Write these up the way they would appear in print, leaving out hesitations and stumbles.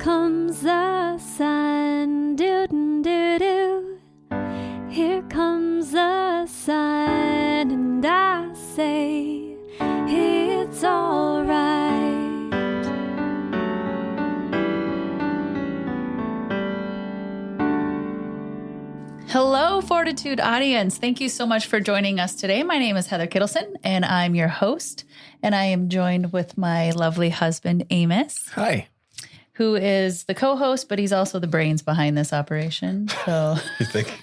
comes the sun, do-do-do-do. Here comes the sun, and I say it's all right. Hello, Fortitude audience. Thank you so much for joining us today. My name is Heather Kittleson, and I'm your host. And I am joined with my lovely husband, Amos. Hi. Who is the co-host, but he's also the brains behind this operation. So You think?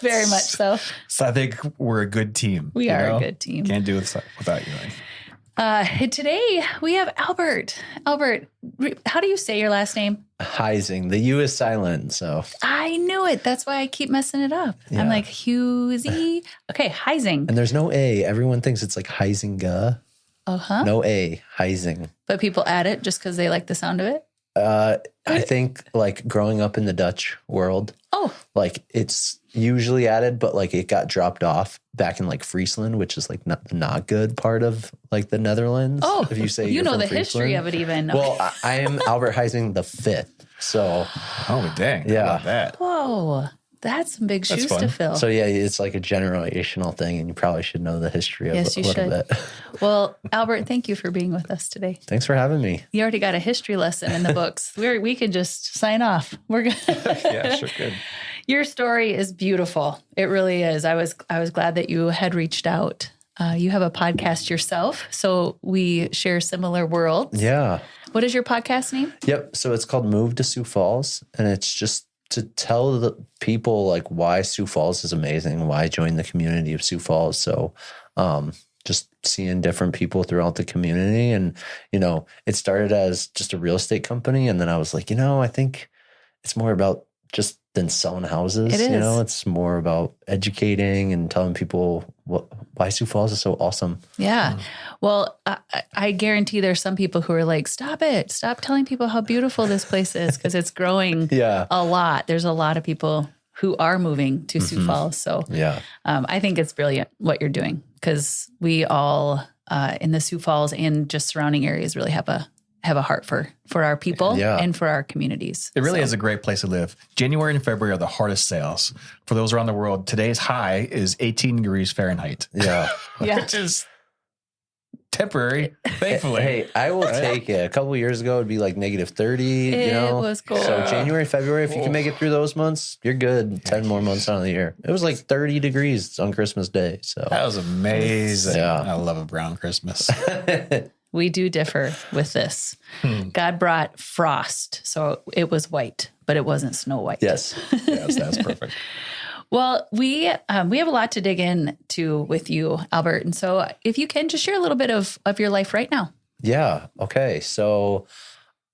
very much so. So I think we're a good team. We are a good team. Can't do this without you. Today we have Albert. Albert, how do you say your last name? Huizing. The U is silent, so. I knew it. That's why I keep messing it up. Yeah. I'm like, Huizing. Okay, Huizing. And there's no A. Everyone thinks it's like Huizinga. Uh-huh. No A. Huizing. But people add it just because they like the sound of it? I think like growing up in the Dutch world, like it's usually added, but like it got dropped off back in like Friesland, which is like not the not good part of like the Netherlands. Oh, if you say you you're know from the history Friesland. of it even. Well, I am Albert Huizing the fifth. So, Oh, dang. Yeah. How about that? Whoa, that's some big shoes fun. to fill. so yeah, it's like a generational thing, and you probably should know the history of Yes, it you a little should. bit. Well, Albert, thank you for being with us today. Thanks for having me. You already got a history lesson in the books. We can just sign off. We're good. Yeah, sure could. Your story is beautiful. It really is. I was glad that you had reached out. You have a podcast yourself, so we share similar worlds. Yeah. What is your podcast name? Yep. So it's called Move to Sioux Falls, and it's just to tell the people like why Sioux Falls is amazing, why join the community of Sioux Falls. So just seeing different people throughout the community. And, it started as just a real estate company. And then I was like, I think it's more about just than selling houses. It is. It's more about educating and telling people why Sioux Falls is so awesome. Yeah. Well, I guarantee there's some people who are like, stop it. Stop telling people how beautiful this place is because it's growing Yeah. a lot. There's a lot of people who are moving to Sioux Falls. So Yeah. I think it's brilliant what you're doing because we all in the Sioux Falls and just surrounding areas really have a heart for our people and for our communities. It really is a great place to live. January and February are the hardest sales. For those around the world, today's high is 18 degrees Fahrenheit. Yeah. Yeah. Which is temporary, thankfully. Hey, I will take it. A couple of years ago, it'd be like negative 30, It was cold. So January, February, if you can make it through those months, you're good. 10 more months out of the year. It was like 30 degrees on Christmas Day. So That was amazing. Yeah. I love a brown Christmas. We do differ with this. God brought frost, so it was white, but it wasn't snow white. yes. Yes, that's perfect. Well, we have a lot to dig into with you, Albert. And so if you can just share a little bit of your life right now. Yeah. Okay. So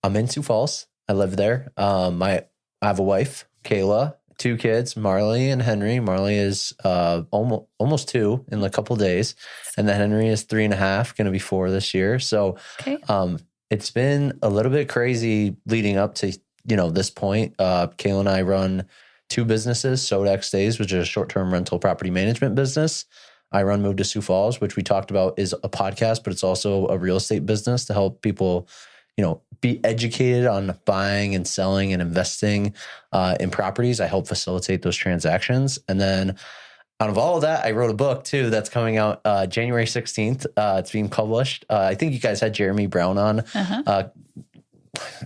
I'm in Sioux Falls. I live there. I have a wife, Kayla, 2 kids, Marley and Henry. Marley is almost 2 in a couple of days. And then Henry is 3.5, going to be 4 this year. So it's been a little bit crazy leading up to, this point. Kayla and I run 2 businesses, Sodex Stays, which is a short-term rental property management business. I run Move to Sioux Falls, which we talked about is a podcast, but it's also a real estate business to help people, be educated on buying and selling and investing in properties. I help facilitate those transactions. And then out of all of that, I wrote a book too that's coming out January 16th. It's being published. I think you guys had Jeremy Brown on a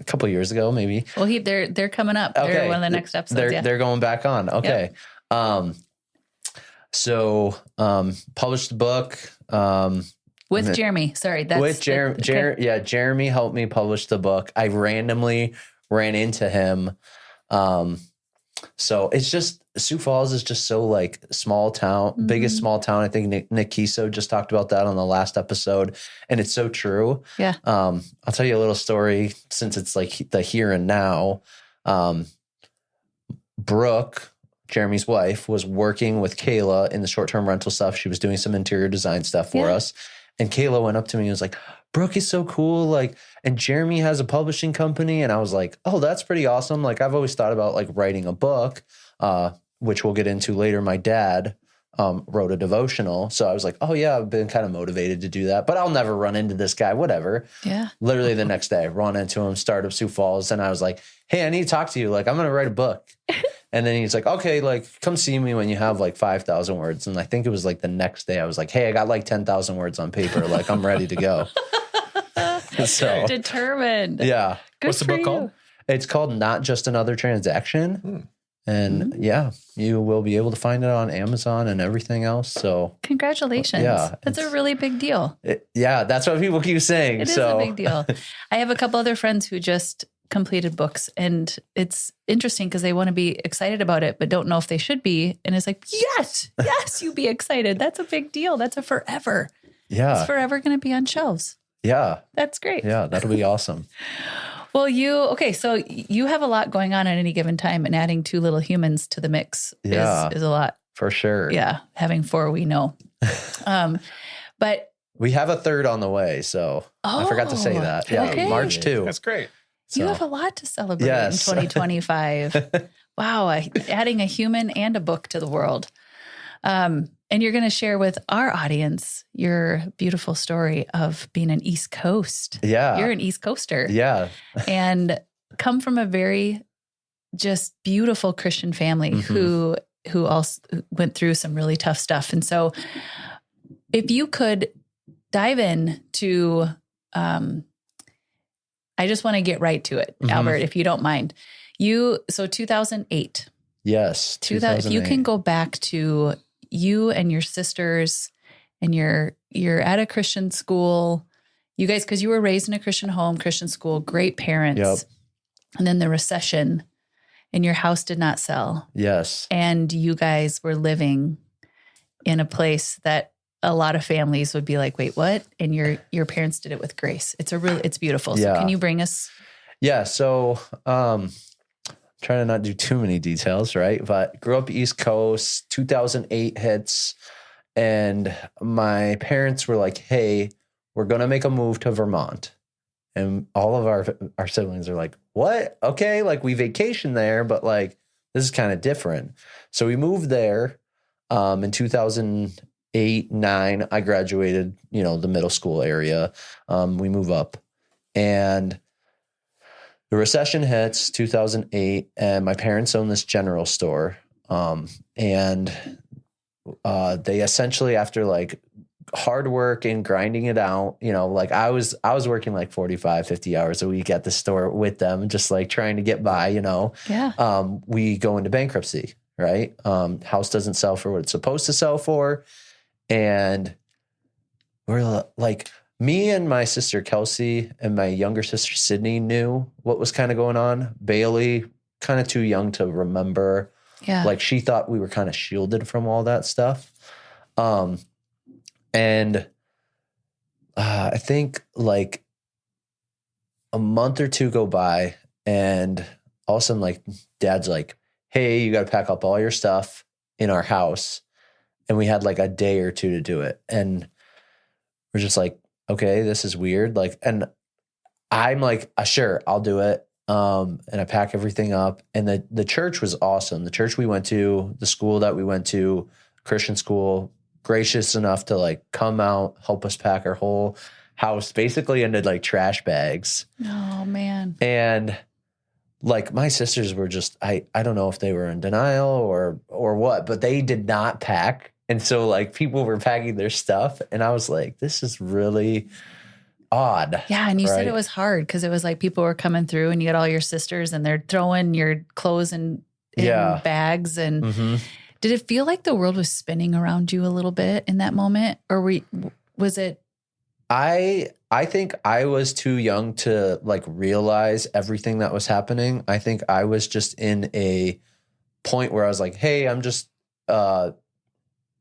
couple of years ago, maybe. Well, they're coming up. Okay. They're one of the next episodes. They're going back on. Okay. Yep. So published the book. With Jeremy. Sorry. That's with Jeremy. Jeremy helped me publish the book. I randomly ran into him. So it's just, Sioux Falls is just so like small town, biggest small town. I think Nick Kiso just talked about that on the last episode. And it's so true. Yeah. I'll tell you a little story since it's like the here and now. Brooke, Jeremy's wife, was working with Kayla in the short-term rental stuff. She was doing some interior design stuff for us. And Kayla went up to me and was like, Brooke is so cool. Like, and Jeremy has a publishing company. And I was like, oh, that's pretty awesome. Like, I've always thought about like writing a book, which we'll get into later. My dad wrote a devotional. So I was like, oh yeah, I've been kind of motivated to do that, but I'll never run into this guy, whatever. Yeah. Literally the next day, run into him, startup Sioux Falls. And I was like, hey, I need to talk to you. Like, I'm going to write a book. And then he's like, okay, like come see me when you have like 5,000 words. And I think it was like the next day I was like, hey, I got like 10,000 words on paper. Like I'm ready to go. So Determined. yeah. Good What's the for book you. called? It's called Not Just Another Transaction. And yeah, you will be able to find it on Amazon and everything else. So Congratulations. Yeah, That's a really big deal. yeah, that's what people keep saying. It is so a big deal. I have a couple other friends who just completed books, and it's interesting because they want to be excited about it, but don't know if they should be. And it's like, yes, you be excited. That's a big deal. That's a forever. yeah, It's forever going to be on shelves. yeah, That's great. yeah, that'll be awesome. Well, so you have a lot going on at any given time, and adding 2 little humans to the mix Yeah. is a lot. For sure. Yeah. Having 4, we know. But We have a third on the way. So I forgot to say that. Yeah. okay. March 2. That's great. you So, have a lot to celebrate Yes. in 2025. Wow. Adding a human and a book to the world. And you're going to share with our audience your beautiful story of being an East Coast. yeah. You're an East Coaster. Yeah. And come from a very just beautiful Christian family Mhm. who also went through some really tough stuff. And so if you could dive in to, I just want to get right to it, Mhm. Albert, if you don't mind. So 2008, Yes. if you can go back to you and your sisters, and you're at a Christian school, you guys, because you were raised in a Christian home, Christian school, great parents. Yep. And then the recession, and your house did not sell. Yes. And you guys were living in a place that a lot of families would be like, wait, what? And your parents did it with grace. It's beautiful. So Yeah. can you bring us? Yeah. So, trying to not do too many details, right? But grew up East Coast, 2008 hits. And my parents were like, hey, we're going to make a move to Vermont. And all of our siblings are like, what? Okay. Like we vacation there, but like, this is kind of different. So we moved there, in 2008, 9, I graduated, the middle school area. We move up, and the recession hits 2008, and my parents own this general store. And they essentially, after like hard work and grinding it out, like I was working like 45, 50 hours a week at the store with them, just like trying to get by, Yeah. we go into bankruptcy, right? House doesn't sell for what it's supposed to sell for. And we're like, me and my sister Kelsey and my younger sister Sydney knew what was kind of going on. Bailey, kind of too young to remember. Yeah. Like she thought we were kind of shielded from all that stuff. And I think like a month or two go by, and all of a sudden, like Dad's like, hey, you got to pack up all your stuff in our house. And we had like a day or two to do it. And we're just like, okay, this is weird. Like, and I'm like, sure, I'll do it. And I pack everything up. And the church was awesome. The church we went to, the school that we went to, Christian school, gracious enough to like come out, help us pack our whole house basically into like trash bags. Oh man. And like my sisters were just, I don't know if they were in denial or what, but they did not pack. And so like people were packing their stuff, and I was like, this is really odd. Yeah. And you said right? it was hard because it was like people were coming through, and you got all your sisters, and they're throwing your clothes in Yeah. bags. And Mhm. did it feel like the world was spinning around you a little bit in that moment? Or was it? I think I was too young to like realize everything that was happening. I think I was just in a point where I was like, hey, I'm just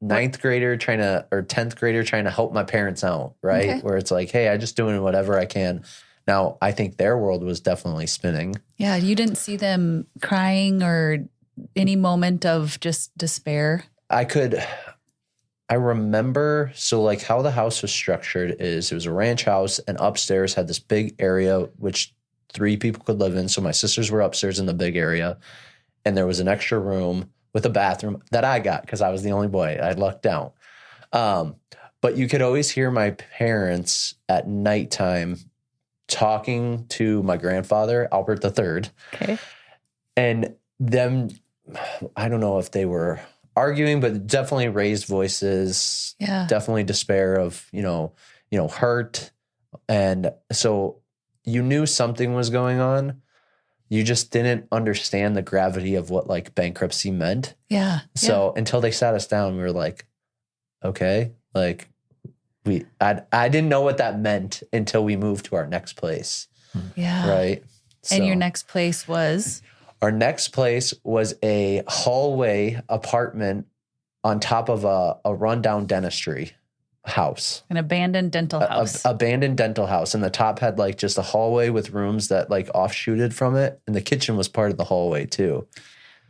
ninth grader or 10th grader trying to help my parents out, right? Okay. Where it's like, hey, I'm just doing whatever I can. Now, I think their world was definitely spinning. Yeah. You didn't see them crying or any moment of just despair. I remember, so like how the house was structured is it was a ranch house, and upstairs had this big area which 3 people could live in. So my sisters were upstairs in the big area, and there was an extra room with a bathroom that I got because I was the only boy. I lucked out. But you could always hear my parents at nighttime talking to my grandfather, Albert III. Okay. And them, I don't know if they were arguing, but definitely raised voices. Yeah. Definitely despair of, hurt. And so you knew something was going on. You just didn't understand the gravity of what like bankruptcy meant. Yeah. So until they sat us down, we were like, okay, like I didn't know what that meant until we moved to our next place. Yeah. Right. And your next place was? Our next place was a hallway apartment on top of a rundown dentistry house. An abandoned dental house. Abandoned dental house. And the top had like just a hallway with rooms that like offshooted from it. And the kitchen was part of the hallway too.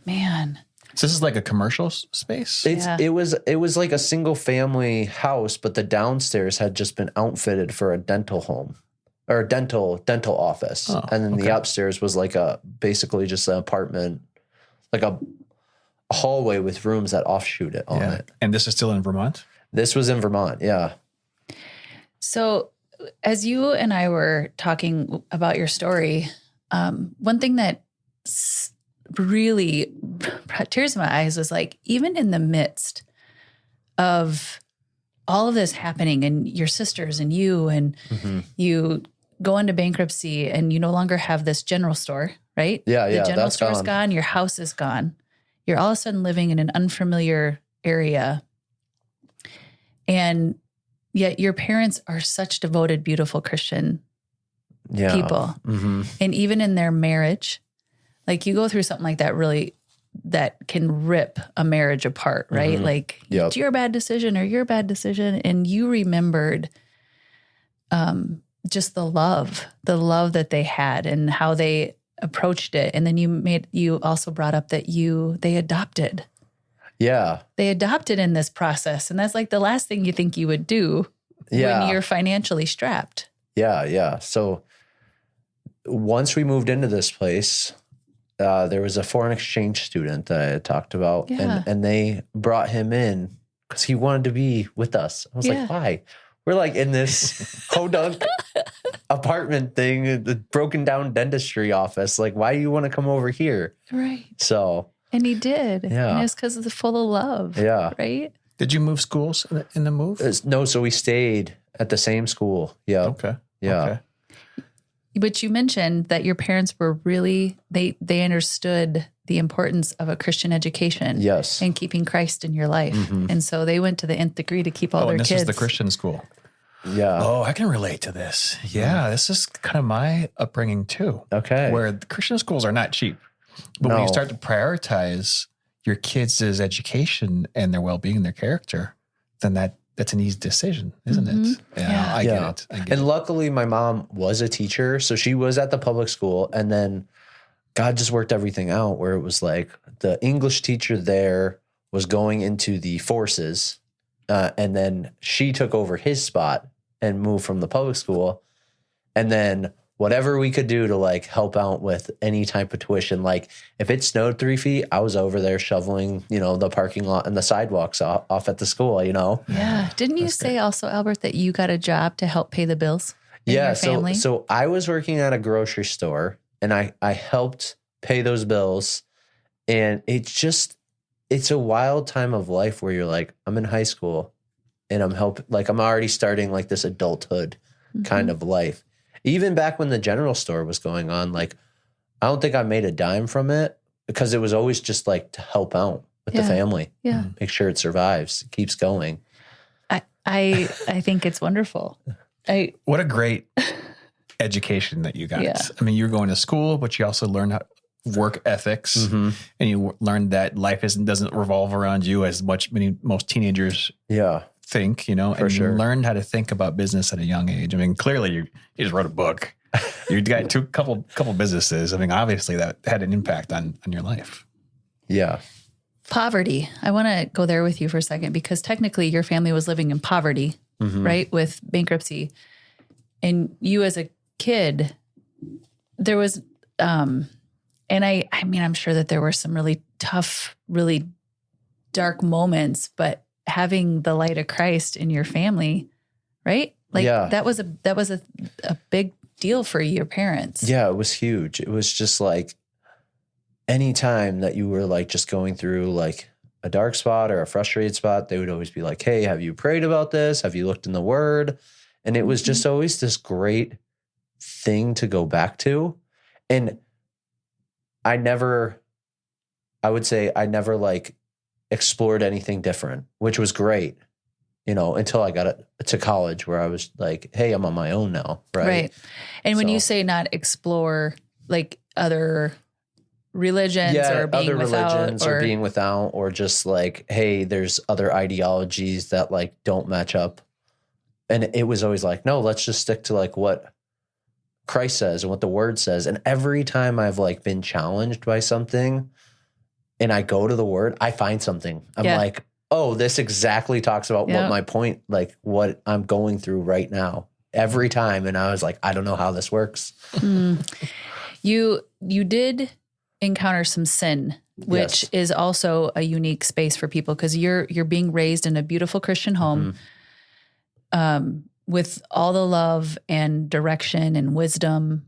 Man. So this is like a commercial space? It was like a single family house, but the downstairs had just been outfitted for a dental home or a dental office. Oh, and then the upstairs was like basically just an apartment, like a hallway with rooms that offshoot it on it. And this is still in Vermont? This was in Vermont. Yeah. So as you and I were talking about your story, one thing that really brought tears in my eyes was like, even in the midst of all of this happening and your sisters and you, and you go into bankruptcy and you no longer have this general store, right? Yeah. The general store's gone. Your house is gone. You're all of a sudden living in an unfamiliar area. And yet your parents are such devoted, beautiful Christian people. Mm-hmm. And even in their marriage, like you go through something like that, really, that can rip a marriage apart, right? Mm-hmm. Like it's your bad decision or your bad decision. And you remembered just the love that they had and how they approached it. And then you also brought up that they adopted. Yeah. They adopted in this process. And that's like the last thing you think you would do when you're financially strapped. Yeah. Yeah. So once we moved into this place, there was a foreign exchange student that I had talked about, and they brought him in because he wanted to be with us. I was like, why? We're like in this podunk apartment thing, the broken down dentistry office. Like, why do you want to come over here? Right. So. And he did. Yeah. And it's because it's full of love. Yeah. Right. Did you move schools in the move? No. So we stayed at the same school. Yeah. Okay. Yeah. Okay. But you mentioned that your parents were really, they understood the importance of a Christian education. Yes. And keeping Christ in your life. Mm-hmm. And so they went to the nth degree to keep all their kids. And this was the Christian school. Yeah. Oh, I can relate to this. Yeah. This is kind of my upbringing too. Okay. Where the Christian schools are not cheap. But when you start to prioritize your kids' education and their well-being and their character, then that's an easy decision, isn't it? Yeah, I get it. And luckily, my mom was a teacher, so she was at the public school. And then God just worked everything out where it was like the English teacher there was going into the forces, and then she took over his spot and moved from the public school. And then whatever we could do to like help out with any type of tuition. Like if it snowed 3 feet, I was over there shoveling, the parking lot and the sidewalks off at the school, Yeah. Didn't you say also, Albert, that you got a job to help pay the bills in your family? So I was working at a grocery store and I helped pay those bills. And it's a wild time of life where you're like, I'm in high school and I'm already starting like this adulthood kind of life. Even back when the general store was going on, like, I don't think I made a dime from it because it was always just like to help out with the family. Yeah. Make sure it survives, it keeps going. I think it's wonderful. What a great education that you got. Yeah. I mean, you're going to school, but you also learn how work ethics and you learned that life doesn't revolve around you as much most teenagers think, and you learned how to think about business at a young age. I mean, clearly you just wrote a book. You got couple businesses. I mean, obviously that had an impact on your life. Yeah. Poverty. I want to go there with you for a second because technically your family was living in poverty, right? With bankruptcy. And you as a kid, there was And I mean, I'm sure that there were some really tough, really dark moments, but having the light of Christ in your family, right? Like that was a big deal for your parents. Yeah, it was huge. It was just like anytime that you were like just going through like a dark spot or a frustrated spot, they would always be like, hey, have you prayed about this? Have you looked in the word? And it was just always this great thing to go back to. And I would say I never like explored anything different, which was great, you know, until I got to college where I was like, hey, I'm on my own now. Right. And when you say not explore like other religions or being other without, religions or being without, or just like, hey, there's other ideologies that like don't match up. And it was always like, no, let's just stick to like what Christ says and what the word says. And every time I've like been challenged by something and I go to the word, I find something. I'm like, oh, this exactly talks about what my point, like what I'm going through right now every time. And I was like, I don't know how this works. You did encounter some sin, which is also a unique space for people because you're being raised in a beautiful Christian home with all the love and direction and wisdom,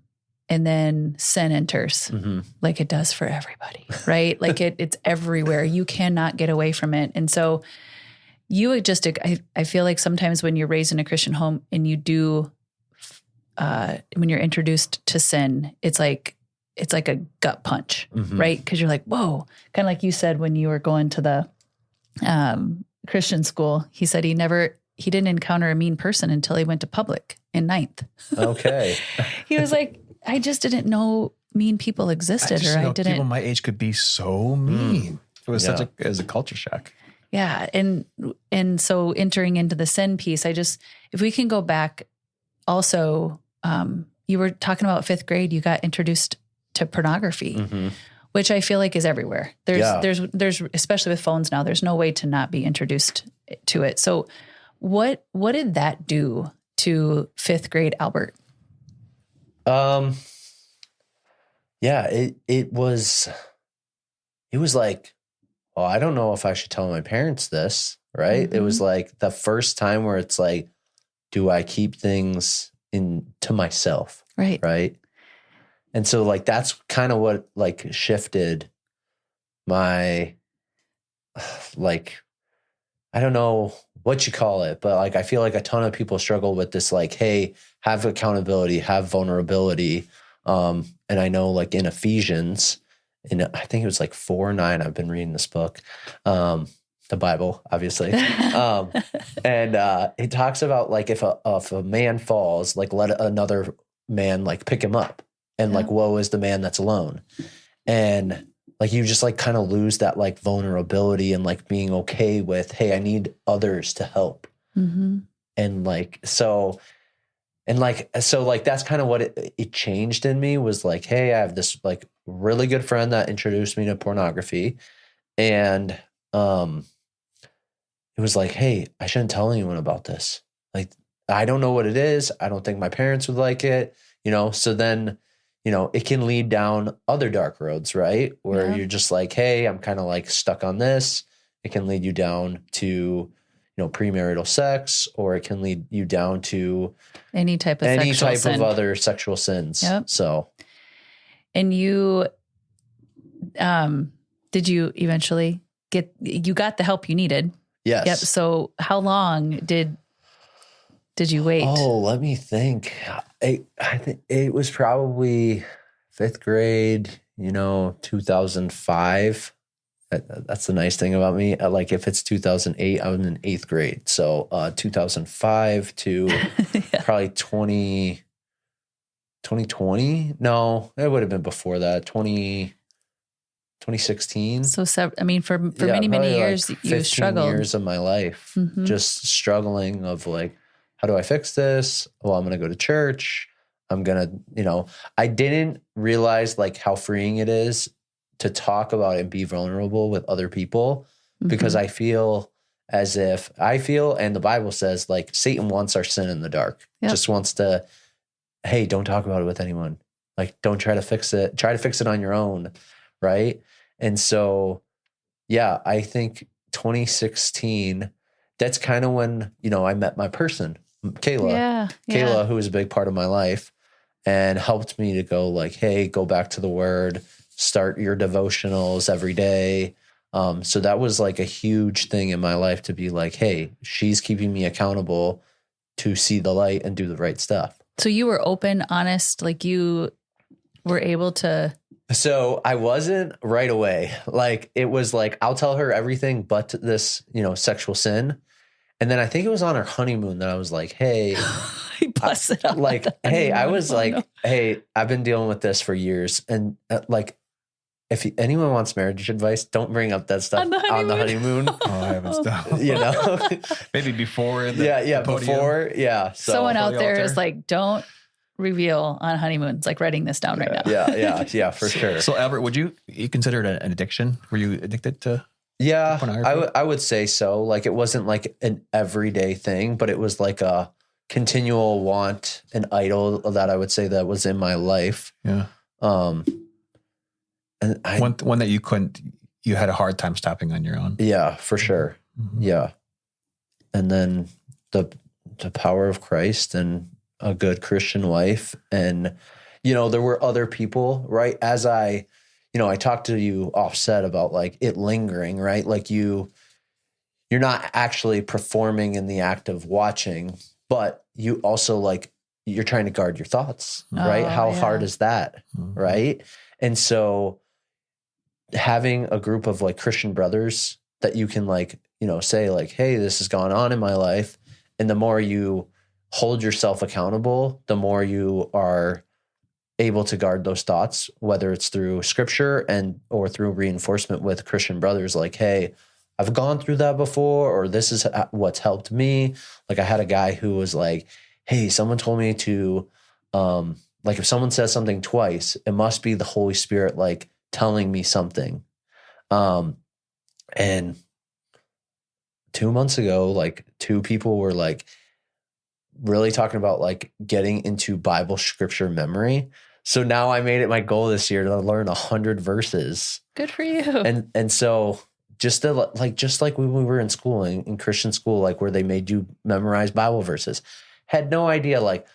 and then sin enters like it does for everybody, right? Like it's everywhere. You cannot get away from it. And so you would just, I feel like sometimes when you're raised in a Christian home and you do, when you're introduced to sin, it's like a gut punch, right? Because you're like, whoa, kind of like you said when you were going to the Christian school. He said he didn't encounter a mean person until he went to public in 9th. Okay. He was like, I just didn't know mean people existed, people my age could be so mean. It was it was a culture shock. Yeah. And so entering into the sin piece, if we can go back also, you were talking about 5th grade, you got introduced to pornography, which I feel like is everywhere. There's especially with phones now, there's no way to not be introduced to it. So what did that do to 5th grade Albert? It was like, oh, I don't know if I should tell my parents this, right? It was like the first time where it's like, do I keep things to myself? Right. Right. And so like, that's kind of what like shifted my, like, I don't know what you call it, but like, I feel like a ton of people struggle with this, like, hey, have accountability, have vulnerability. And I know like in Ephesians, I think it was like 4:9, I've been reading this book, the Bible, obviously. And it talks about like, if a man falls, like let another man like pick him up, and like, woe is the man that's alone. And like, you just like kind of lose that like vulnerability and like being okay with, hey, I need others to help. And like, so that's kind of what it changed in me, was like, hey, I have this like really good friend that introduced me to pornography. And it was like, hey, I shouldn't tell anyone about this. Like, I don't know what it is. I don't think my parents would like it, you know? So then, you know, it can lead down other dark roads, right? Where you're just like, hey, I'm kind of like stuck on this. It can lead you down to, you know, premarital sex, or it can lead you down to any type of other sexual sins. Yep. So, and you, did you eventually you got the help you needed? Yes. Yep. So how long did you wait? Oh, let me think. I think it was probably 5th grade, you know, 2005. That's the nice thing about me. Like if it's 2008, I was in 8th grade. So 2005 to probably 2020. No, it would have been before that. 2016. So, I mean, for many years, like you struggled. 15 years of my life, just struggling of like, how do I fix this? Well, I'm going to go to church. I'm going to, you know, I didn't realize like how freeing it is to talk about and be vulnerable with other people, because I feel and the Bible says like Satan wants our sin in the dark, just wants to, hey, don't talk about it with anyone. Like, don't try to fix it. Try to fix it on your own. Right. And so, yeah, I think 2016, that's kind of when, I met my person, Kayla. Yeah. Kayla, who was a big part of my life and helped me to go like, hey, go back to the word, start your devotionals every day. So that was like a huge thing in my life to be like, hey, she's keeping me accountable to see the light and do the right stuff. So you were open, honest, like you were able to. So I wasn't right away. Like it was like, I'll tell her everything but this, sexual sin. And then I think it was on our honeymoon that I was like, hey, He busted up. like, hey, I was like, hey, I've been dealing with this for years. And like, if anyone wants marriage advice, don't bring up that stuff on the honeymoon. Oh, I haven't stopped. Maybe before. The podium. Before. Yeah. So, someone out there is like, don't reveal on honeymoon. It's like writing this down right now. Yeah, for sure. So Albert, would you consider it an addiction? Were you addicted to? Yeah, I would say so. Like it wasn't like an everyday thing, but it was like a continual want, an idol that I would say that was in my life. Yeah. And one that you had a hard time stopping on your own. Yeah, for sure. Mm-hmm. Yeah. And then the power of Christ and a good Christian wife. And, there were other people, right? As I talked to you offset about like it lingering, right? Like you're not actually performing in the act of watching, but you also like, you're trying to guard your thoughts, right? How hard is that? Mm-hmm. Right. And so having a group of like Christian brothers that you can like, say like, hey, this has gone on in my life. And the more you hold yourself accountable, the more you are able to guard those thoughts, whether it's through scripture or through reinforcement with Christian brothers, like, hey, I've gone through that before, or this is what's helped me. Like I had a guy who was like, hey, someone told me to, like if someone says something twice, it must be the Holy Spirit, like telling me something. And 2 months ago, like 2 people were like really talking about like getting into Bible scripture memory. So now I made it my goal this year to learn 100 verses. Good for you. And so just like when we were in school, in Christian school, like where they made you memorize Bible verses, had no idea, like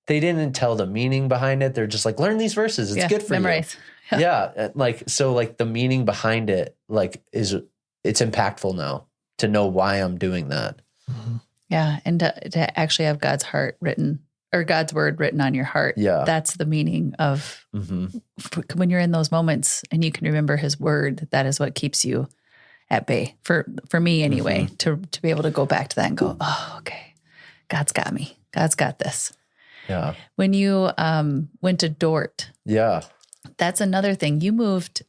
they didn't tell the meaning behind it. They're just like, learn these verses. It's good for memorize. You. Yeah. Like, so like the meaning behind it, like it's impactful now to know why I'm doing that. Mm-hmm. Yeah. And to actually have God's heart written or God's word written on your heart. Yeah. That's the meaning of when you're in those moments and you can remember his word, that is what keeps you at bay for me anyway, to be able to go back to that and go, oh, okay, God's got me. God's got this. Yeah. When you went to Dort. Yeah. That's another thing. You moved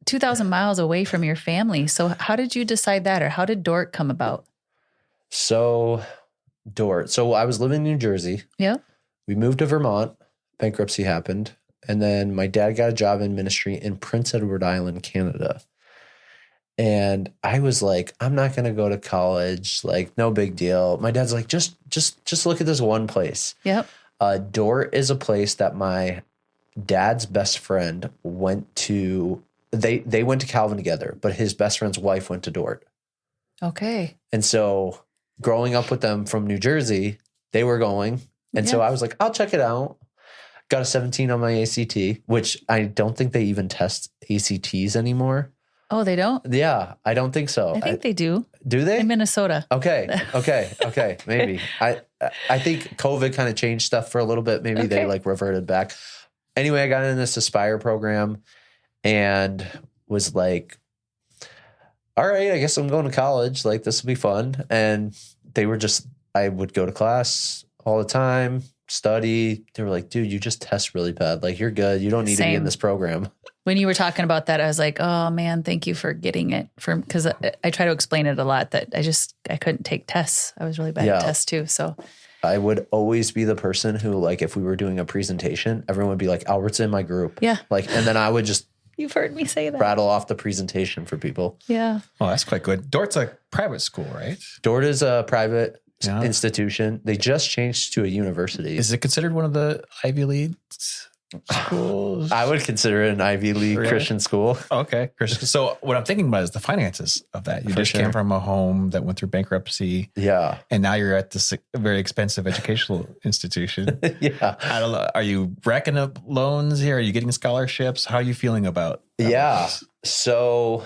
2,000 miles away from your family. So how did you decide that, or how did Dort come about? So Dort. So I was living in New Jersey. Yeah. We moved to Vermont. Bankruptcy happened. And then my dad got a job in ministry in Prince Edward Island, Canada. And I was like, I'm not going to go to college. Like, no big deal. My dad's like, just look at this one place. Yep. Dort is a place that my dad's best friend went to. They went to Calvin together, but his best friend's wife went to Dort. Okay. And so growing up with them from New Jersey, they were going. And so I was like, I'll check it out. Got a 17 on my ACT, which I don't think they even test ACTs anymore. Oh, they don't? Yeah, I don't think so. I think they do. Do they? In Minnesota. Okay. Maybe. I think COVID kind of changed stuff for a little bit. Maybe they like reverted back. Anyway, I got in this Aspire program and was like, all right, I guess I'm going to college. Like, this will be fun. And I would go to class all the time, study. They were like, dude, you just test really bad. Like, you're good. You don't need to be in this program. When you were talking about that, I was like, oh man, thank you for getting it. Because I try to explain it a lot that I couldn't take tests. I was really bad at tests too. So I would always be the person who, like, if we were doing a presentation, everyone would be like, Albert's in my group. Yeah. Like, and then I would just You've heard me say that. Rattle off the presentation for people. Yeah. Oh, that's quite good. Dort's a private school, right? Dort is a private institution. They just changed to a university. Is it considered one of the Ivy Leagues? schools? I would consider it an Ivy League Christian school. Okay, Christian. So what I'm thinking about is the finances of that. You just came from a home that went through bankruptcy. Yeah. And now you're at this very expensive educational institution. Yeah. I don't know. Are you racking up loans here? Are you getting scholarships? How are you feeling about this? So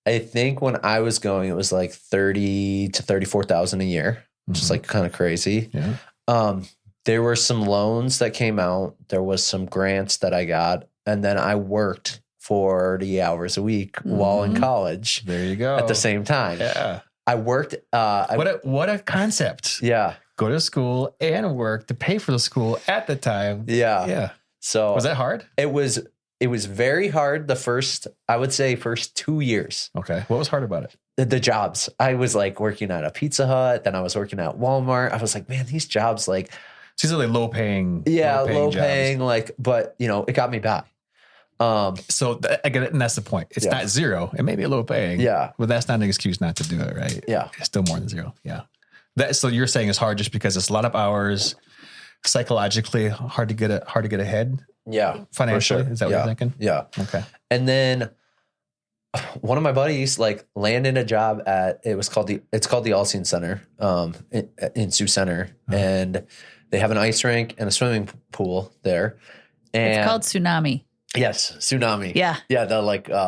I think when I was going, it was like 30 to 34,000 a year, which is like kind of crazy. Yeah. There were some loans that came out. There was some grants that I got. And then I worked 40 hours a week while in college. There you go. At the same time. Yeah. I worked. What a concept. Yeah. Go to school and work to pay for the school at the time. Yeah. Yeah. So was that hard? It was very hard I would say first 2 years. Okay. What was hard about it? The jobs. I was like working at a Pizza Hut. Then I was working at Walmart. I was like, man, these jobs like. These are like low paying. Yeah. Low paying like, but it got me by. So I get it. And that's the point. It's not zero. It may be low paying. Yeah. But that's not an excuse not to do it. Right. Yeah. It's still more than zero. Yeah. So you're saying it's hard just because it's a lot of hours, psychologically hard to get ahead. Yeah. Financially. Sure. Is that what you're thinking? Yeah. Okay. And then one of my buddies like landed a job at, it's called the All-Scene Center, in Sioux Center. And they have an ice rink and a swimming pool there. And it's called Tsunami. Yes. Tsunami. Yeah. Yeah. The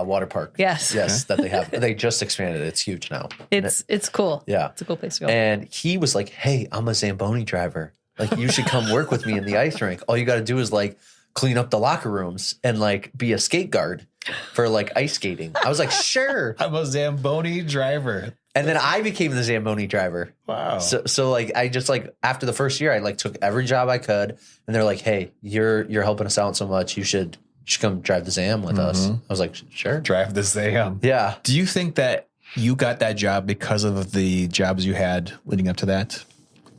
water park. Yes. Yes. That they have. They just expanded. It's huge now. It's cool. Yeah. It's a cool place to go. And he was like, hey, I'm a Zamboni driver. Like, you should come work with me in the ice rink. All you got to do is like clean up the locker rooms and like be a skate guard for like ice skating. I was like, sure. I'm a Zamboni driver. And then I became the Zamboni driver. Wow. So like, I just like, after the first year, I like took every job I could. And they're like, hey, you're helping us out so much. You should come drive the Zam with us. I was like, sure. Drive the Zam. Yeah. Do you think that you got that job because of the jobs you had leading up to that?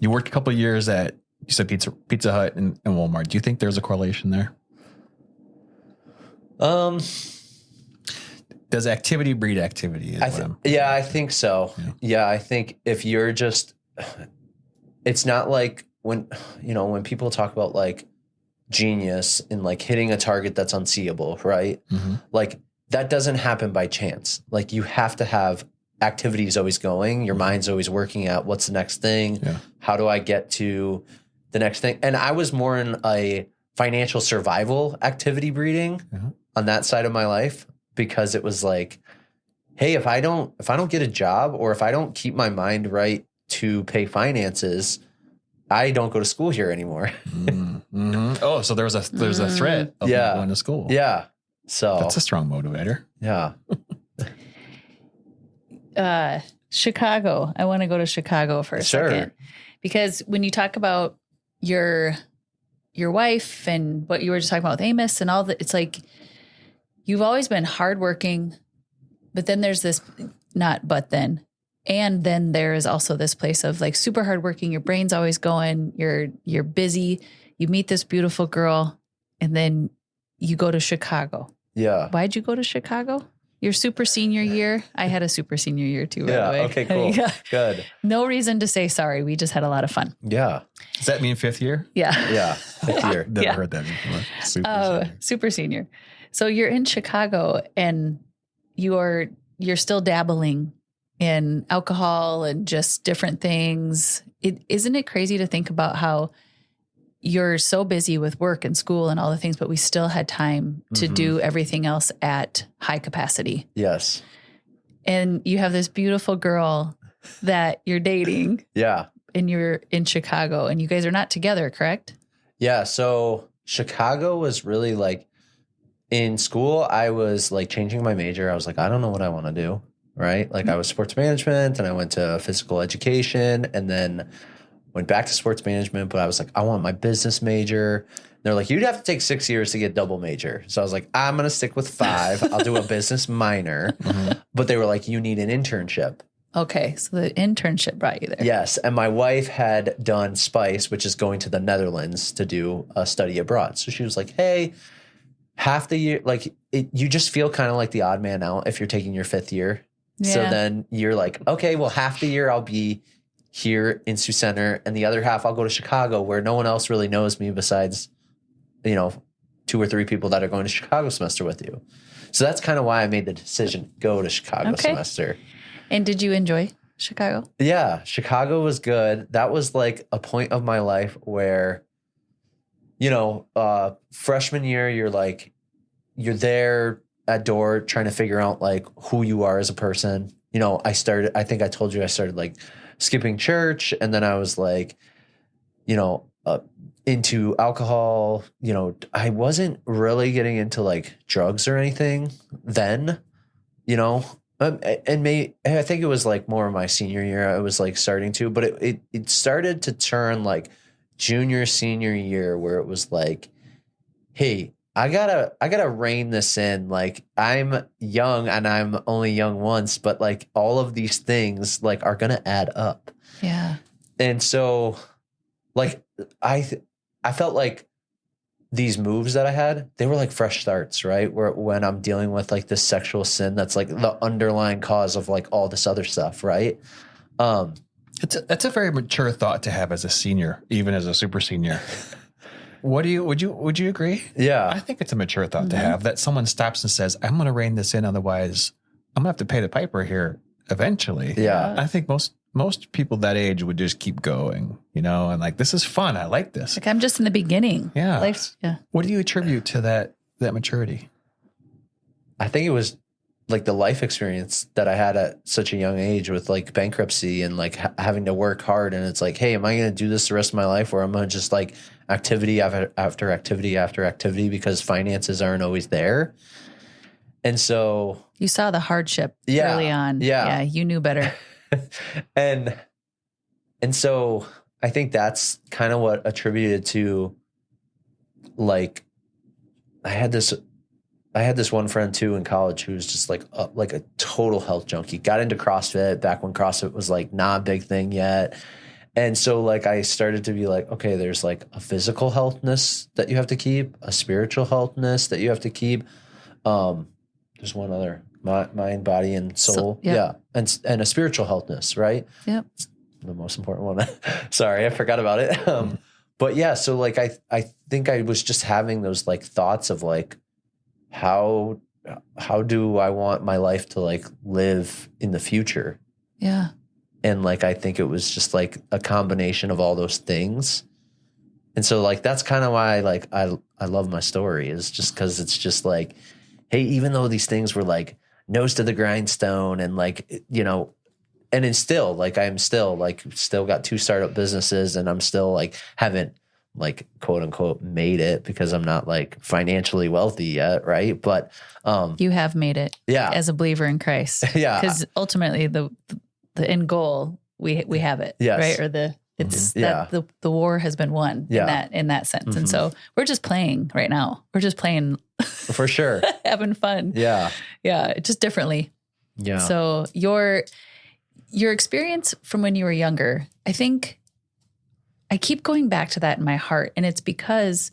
You worked a couple of years at, you said Pizza Hut and Walmart. Do you think there's a correlation there? Does activity breed activity? I think so. Yeah, I think if you're just, it's not like when people talk about like genius and like hitting a target that's unseeable, right? Mm-hmm. Like that doesn't happen by chance. Like you have to have activities always going. Your mind's always working at what's the next thing? Yeah. How do I get to the next thing? And I was more in a financial survival activity breeding on that side of my life, because it was like, hey, if I don't get a job, or if I don't keep my mind right to pay finances, I don't go to school here anymore. Mm-hmm. Oh, so there's a threat of not going to school. Yeah. So that's a strong motivator. Yeah. Chicago. I want to go to Chicago for a second, because when you talk about your wife and what you were just talking about with Amos and all that, it's like you've always been hardworking, but then there's this and then there is also this place of like super hardworking. Your brain's always going. You're busy. You meet this beautiful girl, and then you go to Chicago. Yeah. Why'd you go to Chicago? Your super senior year. I had a super senior year too, by the way. Okay, cool. Yeah. Good. No reason to say sorry. We just had a lot of fun. Yeah. Does that mean fifth year? Yeah. Yeah. Fifth year. Never heard that before. Super senior. So you're in Chicago and you're still dabbling in alcohol and just different things. Isn't it crazy to think about how you're so busy with work and school and all the things, but we still had time to do everything else at high capacity. Yes. And you have this beautiful girl that you're dating. Yeah. And you're in Chicago and you guys are not together, correct? Yeah. So Chicago was really like, in school, I was like changing my major. I was like, I don't know what I want to do. Right. Like I was sports management and I went to physical education and then went back to sports management, but I was like, I want my business major. They're like, you'd have to take 6 years to get double major. So I was like, I'm going to stick with 5. I'll do a business minor. But they were like, you need an internship. Okay. So the internship brought you there. Yes. And my wife had done SPICE, which is going to the Netherlands to do a study abroad. So she was like, hey, half the year, like you just feel kind of like the odd man out if you're taking your 5th year. Yeah. So then you're like, okay, well, half the year I'll be here in Sioux Center and the other half I'll go to Chicago where no one else really knows me besides you know, 2 or 3 people that are going to Chicago semester with you. So that's kind of why I made the decision to go to Chicago semester. And did you enjoy Chicago? Yeah, Chicago was good. That was like a point of my life where, you know, freshman year, you're there at door trying to figure out like who you are as a person. You know, I think I told you I started like skipping church, and then I was like, you know, into alcohol. You know, I wasn't really getting into like drugs or anything then, you know, and I think it was like more of my senior year. I was like starting to, but it started to turn like junior, senior year where it was like, hey, I gotta rein this in. Like, I'm young and I'm only young once, but like all of these things like are gonna add up. Yeah. And so like I felt like these moves that I had, they were like fresh starts, right? Where when I'm dealing with like this sexual sin that's like the underlying cause of like all this other stuff, right? That's a very mature thought to have as a senior, even as a super senior. Would you agree? Yeah. I think it's a mature thought to have, that someone stops and says, I'm going to rein this in. Otherwise I'm gonna have to pay the piper here eventually. Yeah. I think most people that age would just keep going, you know, and like, this is fun. I like this. Like, I'm just in the beginning. Yeah. What do you attribute to that maturity? I think it was like the life experience that I had at such a young age with like bankruptcy and like having to work hard. And it's like, hey, am I going to do this the rest of my life, or am I just like activity after activity after activity because finances aren't always there? And so you saw the hardship early on. Yeah. You knew better. and so I think that's kind of what attributed to like, I had this one friend too in college who was just like a total health junkie, got into CrossFit back when CrossFit was like not a big thing yet. And so like, I started to be like, okay, there's like a physical healthness that you have to keep, a spiritual healthness that you have to keep. There's one other, mind, body, and soul. Yeah. And a spiritual healthness, right? Yep. The most important one. Sorry, I forgot about it. But yeah, so like, I think I was just having those like thoughts of like, how do I want my life to like live in the future? Yeah. And like, I think it was just like a combination of all those things. And so like, that's kind of why like, I love my story, is just cause it's just like, hey, even though these things were like nose to the grindstone and like, you know, and it's still like, I'm still got 2 startup businesses, and I'm still like, haven't like quote unquote made it because I'm not like financially wealthy yet. Right. But, you have made it as a believer in Christ. Yeah. Cause ultimately the end goal, we have it. Yes. Right. Or it's that the war has been won in that sense. Mm-hmm. And so we're just playing right now. We're just playing for sure. Having fun. Yeah. Yeah. Just differently. Yeah. So your experience from when you were younger, I think I keep going back to that in my heart. And it's because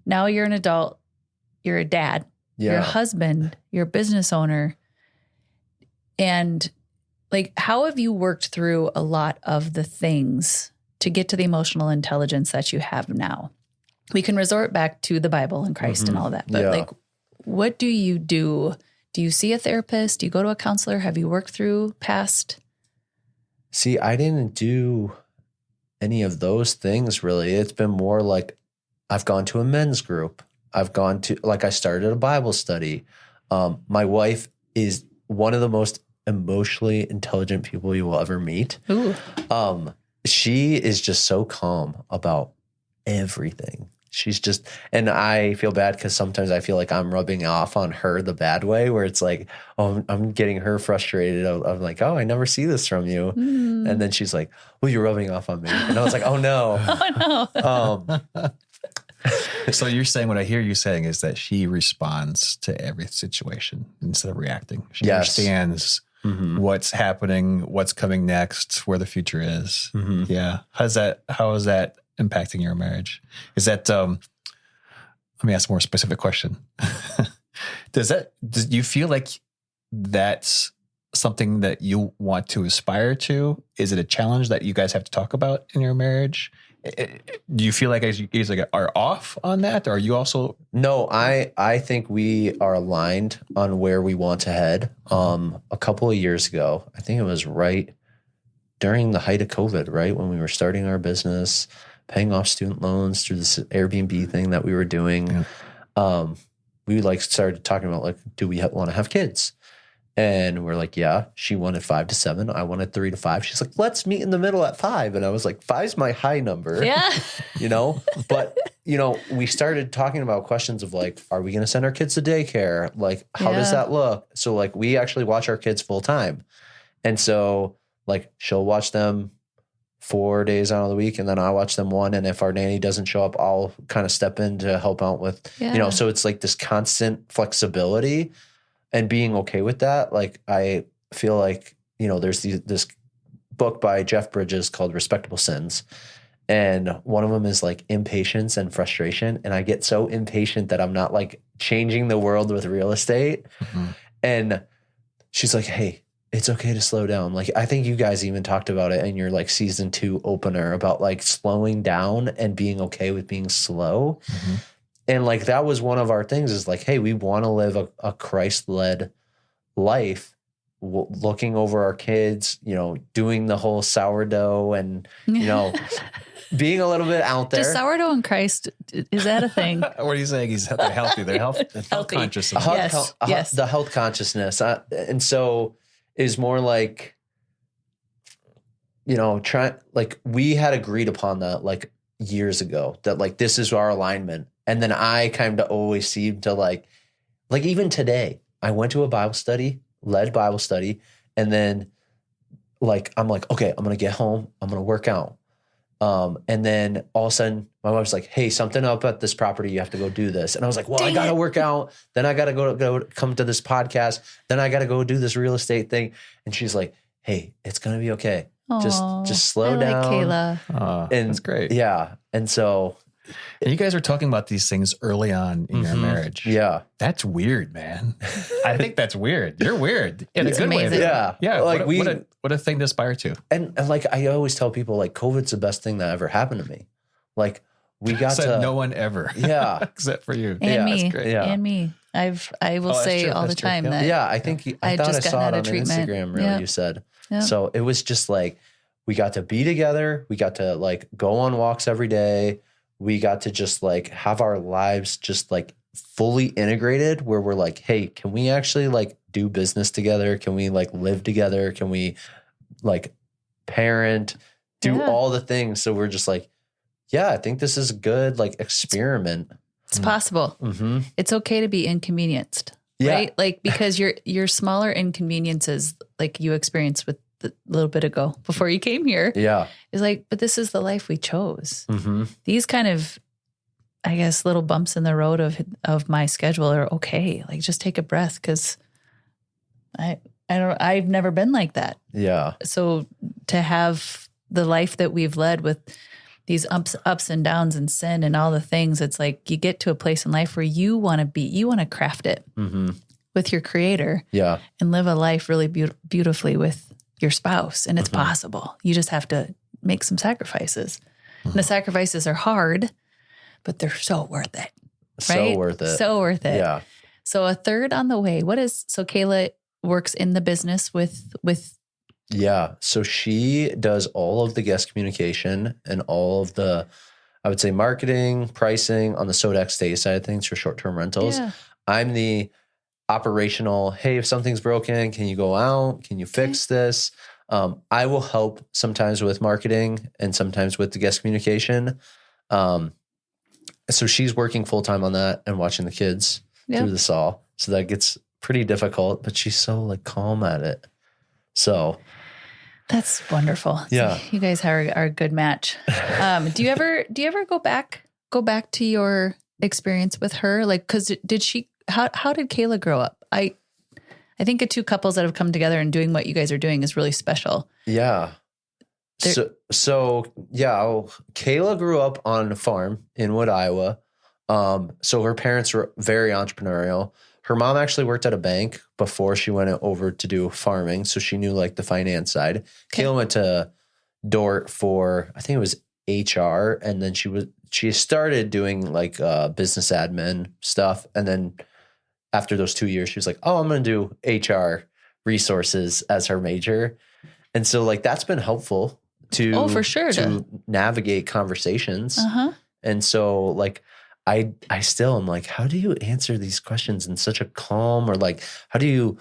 now you're an adult, you're a dad, you're a husband, you're a business owner. And like, how have you worked through a lot of the things to get to the emotional intelligence that you have now? We can resort back to the Bible and Christ and all that. But like, what do you do? Do you see a therapist? Do you go to a counselor? Have you worked through past? See, I didn't do any of those things really. It's been more like I've gone to a men's group. I've gone to, like, I started a Bible study. My wife is one of the most emotionally intelligent people you will ever meet. Ooh. She is just so calm about everything. She's just, and I feel bad because sometimes I feel like I'm rubbing off on her the bad way, where it's like, oh, I'm getting her frustrated. I'm like, oh, I never see this from you. Mm. And then she's like, well, you're rubbing off on me. And I was like, oh no. Oh no. So you're saying, what I hear you saying is that she responds to every situation instead of reacting. She understands what's happening, what's coming next, where the future is. Mm-hmm. Yeah. How is that impacting your marriage? Is that, let me ask a more specific question. Do you feel like that's something that you want to aspire to? Is it a challenge that you guys have to talk about in your marriage? Do you feel like you guys are off on that? Or are you also? No, I think we are aligned on where we want to head. A couple of years ago, I think it was right during the height of COVID, right? When we were starting our business, paying off student loans through this Airbnb thing that we were doing. Yeah. We like started talking about like, do we want to have kids? And we're like, yeah, she wanted 5 to 7. I wanted 3 to 5. She's like, let's meet in the middle at 5. And I was like, 5's my high number. Yeah. You know, but we started talking about questions of like, are we going to send our kids to daycare? Like, how does that look? So like, we actually watch our kids full time. And so like, she'll watch them 4 days out of the week, and then I watch them 1. And if our nanny doesn't show up, I'll kind of step in to help out with, so it's like this constant flexibility and being okay with that. Like, I feel like, there's this book by Jeff Bridges called Respectable Sins. And one of them is like impatience and frustration. And I get so impatient that I'm not like changing the world with real estate. Mm-hmm. And she's like, hey, it's okay to slow down. Like, I think you guys even talked about it in your like season 2 opener about like slowing down and being okay with being slow. Mm-hmm. And like, that was one of our things is like, hey, we want to live a Christ-led life, looking over our kids, doing the whole sourdough and, being a little bit out there. Does sourdough and Christ, is that a thing? What are you saying? They're healthy. They're health conscious. Yes. The health consciousness. And so is more like, we had agreed upon that like years ago that like, this is our alignment. And then I kind of always seem to like even today, I went to a led Bible study. And then like, I'm like, okay, I'm going to get home. I'm going to work out. And then all of a sudden my wife's like, hey, something up at this property. You have to go do this. And I was like, well, I got to work out. Then I got to go come to this podcast. Then I got to go do this real estate thing. And she's like, hey, it's going to be okay. Aww, just slow down. Like Kayla. And that's great. Yeah. And so. And you guys are talking about these things early on in your marriage. Yeah. That's weird, man. I think that's weird. You're weird. In a good amazing. way. Yeah. Yeah. Like what a thing to aspire to. And like, I always tell people like COVID's the best thing that ever happened to me. Like we got to. No one ever. Yeah. Except for you. And me. That's great. Yeah. And me. I will say all the time that. Yeah. I think I thought I saw it on Instagram reel you said. Yep. So it was just like, we got to be together. We got to like go on walks every day. We got to just like have our lives just like fully integrated where we're like, hey, can we actually like do business together? Can we like live together? Can we like parent, do all the things? So we're just like, yeah, I think this is a good like experiment. It's possible. Mm-hmm. It's okay to be inconvenienced, right? Like, because your smaller inconveniences like you experienced with a little bit ago before you came here. Yeah. It's like, but this is the life we chose. Mm-hmm. These kind of, I guess, little bumps in the road of my schedule are okay. Like, just take a breath. 'Cause I've never been like that. Yeah. So to have the life that we've led with these ups and downs and sin and all the things, it's like you get to a place in life where you want to craft it with your creator. Yeah. And live a life really beautifully with your spouse, and it's possible. You just have to make some sacrifices. And the sacrifices are hard, but they're so worth it. Right? So worth it. So worth it. Yeah. So a third on the way. So Kayla works in the business with. Yeah. So she does all of the guest communication and all of the, I would say, marketing, pricing on the Sodex Stay side of things for short-term rentals. Yeah. I'm the operational, hey, if something's broken, can you go out? Can you fix this? I will help sometimes with marketing and sometimes with the guest communication. So she's working full-time on that and watching the kids through this all. So that gets pretty difficult, but she's so like calm at it. So that's wonderful. Yeah. You guys are a good match. Do you ever go back to your experience with her? Like, 'cause how did Kayla grow up? I think the two couples that have come together and doing what you guys are doing is really special. Yeah. So Kayla grew up on a farm in Wood, Iowa. So her parents were very entrepreneurial. Her mom actually worked at a bank before she went over to do farming. So she knew like the finance side. Okay. Kayla went to Dort for, I think it was HR, and then she started doing like business admin stuff. And then after those 2 years, she was like, oh, I'm going to do HR resources as her major. And so like, that's been helpful to, for sure, to navigate conversations. And so like, I still am like, how do you answer these questions in such a calm, or like, how do you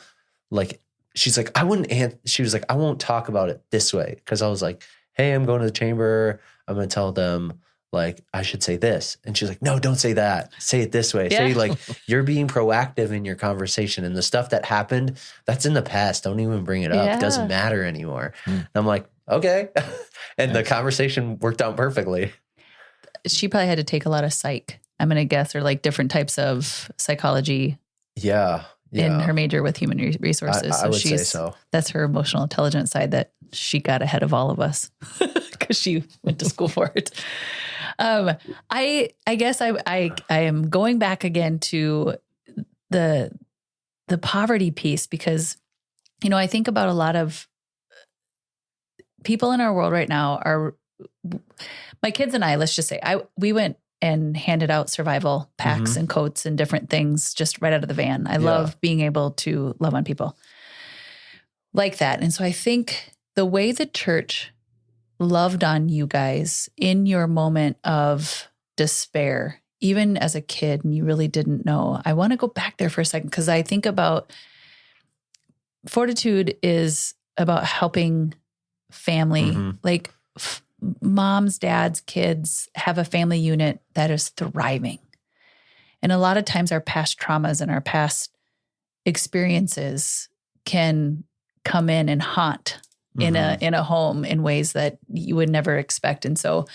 like, she's like, she was like, I won't talk about it this way. Cause I was like, hey, I'm going to the chamber. I'm going to tell them like, I should say this. And she's like, no, don't say that. Say it this way. Say like, you're being proactive in your conversation, and the stuff that happened, that's in the past. Don't even bring it up. It doesn't matter anymore. And I'm like, okay. And the conversation worked out perfectly. She probably had to take a lot of psych, I'm going to guess, or like different types of psychology. In her major with human resources. I would say so. That's her emotional intelligence side that she got ahead of all of us because she went to school for it. I guess I am going back again to the poverty piece, because, you know, I think about a lot of people in our world right now are, my kids and I, let's just say, we went and handed out survival packs and coats and different things just right out of the van. I love being able to love on people like that. And so I think the way the church loved on you guys in your moment of despair, even as a kid, and you really didn't know, I want to go back there for a second, because I think about Fortitude is about helping family, like moms, dads, kids have a family unit that is thriving. And a lot of times our past traumas and our past experiences can come in and haunt in a home in ways that you would never expect. And so